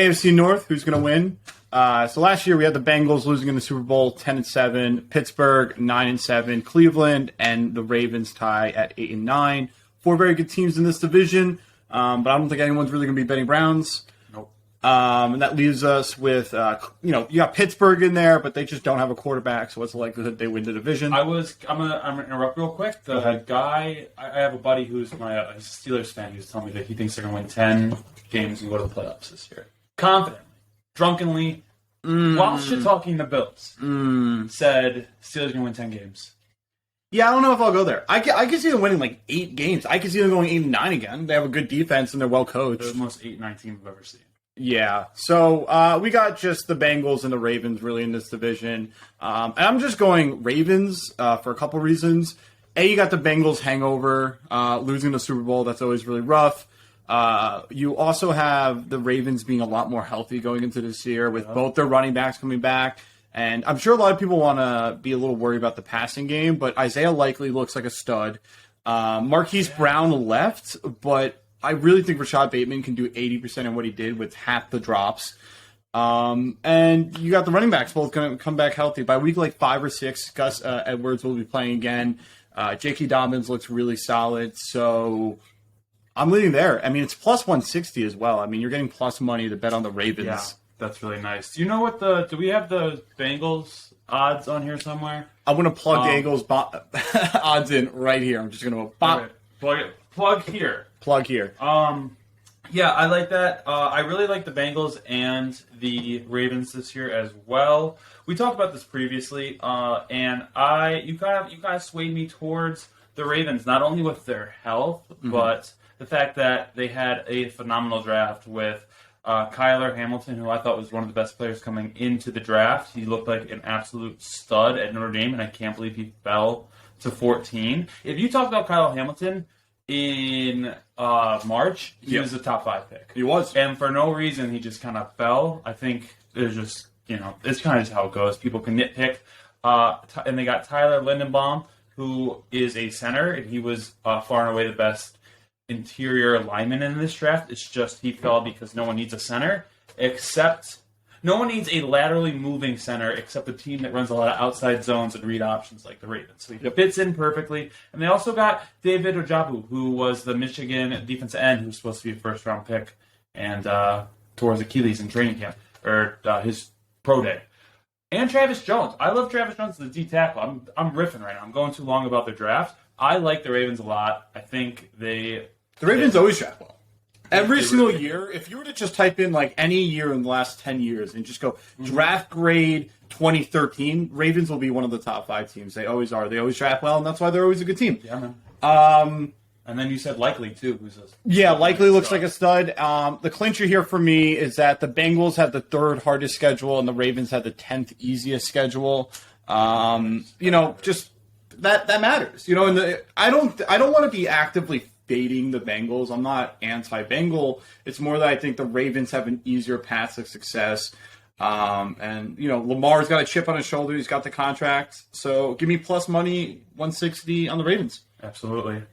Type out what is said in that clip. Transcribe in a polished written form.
AFC North, who's going to win? So last year we had the Bengals losing in the Super Bowl 10-7, Pittsburgh 9-7, Cleveland and the Ravens tie at 8-9. Four very good teams in this division, but I don't think anyone's really going to be betting Browns. Nope. And that leaves us with, you got Pittsburgh in there, but they just don't have a quarterback, so what's the likelihood they win the division? I'm gonna interrupt real quick. The guy, I have a buddy who's he's a Steelers fan. He was telling me that he thinks they're going to win 10 games and go to the playoffs this year. Confidently, drunkenly, while shit-talking the Bills, said Steelers going to win 10 games. Yeah, I don't know if I'll go there. I can see them winning like 8 games. I can see them going 8-9 again. They have a good defense and they're well coached. They're the most 8-9 team I've ever seen. Yeah, so we got just the Bengals and the Ravens really in this division. And I'm just going Ravens for a couple reasons. You got the Bengals hangover, losing the Super Bowl. That's always really rough. You also have the Ravens being a lot more healthy going into this year with both their running backs coming back. And I'm sure a lot of people want to be a little worried about the passing game, but Isaiah Likely looks like a stud. Marquise Brown left, but I really think Rashad Bateman can do 80% of what he did with half the drops. And you got the running backs both going to come back healthy. By week like 5 or 6, Gus Edwards will be playing again. J.K. Dobbins looks really solid, so I'm leading there. I mean, it's plus 160 as well. I mean, you're getting plus money to bet on the Ravens. Yeah. That's really nice. Do you know what do we have the Bengals odds on here somewhere? I'm going to plug the Bengals odds in right here. I'm just going to plug here. Plug here. Yeah, I like that. I really like the Bengals and the Ravens this year as well. We talked about this previously, and you kind of swayed me towards the Ravens, not only with their health, but the fact that they had a phenomenal draft with Kyler Hamilton, who I thought was one of the best players coming into the draft. He looked like an absolute stud at Notre Dame, and I can't believe he fell to 14. If you talk about Kyler Hamilton in March, he was a top 5 pick. He was. And for no reason, he just kind of fell. I think there's just, it's kind of just how it goes. People can nitpick. And they got Tyler Lindenbaum, who is a center, and he was far and away the best interior lineman in this draft. It's just he fell because no one needs a center no one needs a laterally moving center except a team that runs a lot of outside zones and read options like the Ravens. So he fits in perfectly. And they also got David Ojabu, who was the Michigan defensive end who was supposed to be a first-round pick and tore his Achilles in training camp, or his pro day. And Travis Jones. I love Travis Jones as the D tackle. I'm riffing right now. I'm going too long about their draft. I like the Ravens a lot. I think The Ravens always draft well. Every single year, if you were to just type in like any year in the last 10 years and just go draft grade 2013, Ravens will be one of the top 5 teams. They always are. They always draft well, and that's why they're always a good team. Yeah, man. And then you said Likely, too. Likely looks like a stud. The clincher here for me is that the Bengals have the 3rd hardest schedule and the Ravens have the 10th easiest schedule. Just that matters. And I don't want to be actively fading the Bengals. I'm not anti-Bengal. It's more that I think the Ravens have an easier path to success. Lamar's got a chip on his shoulder. He's got the contract. So give me plus money, 160 on the Ravens. Absolutely.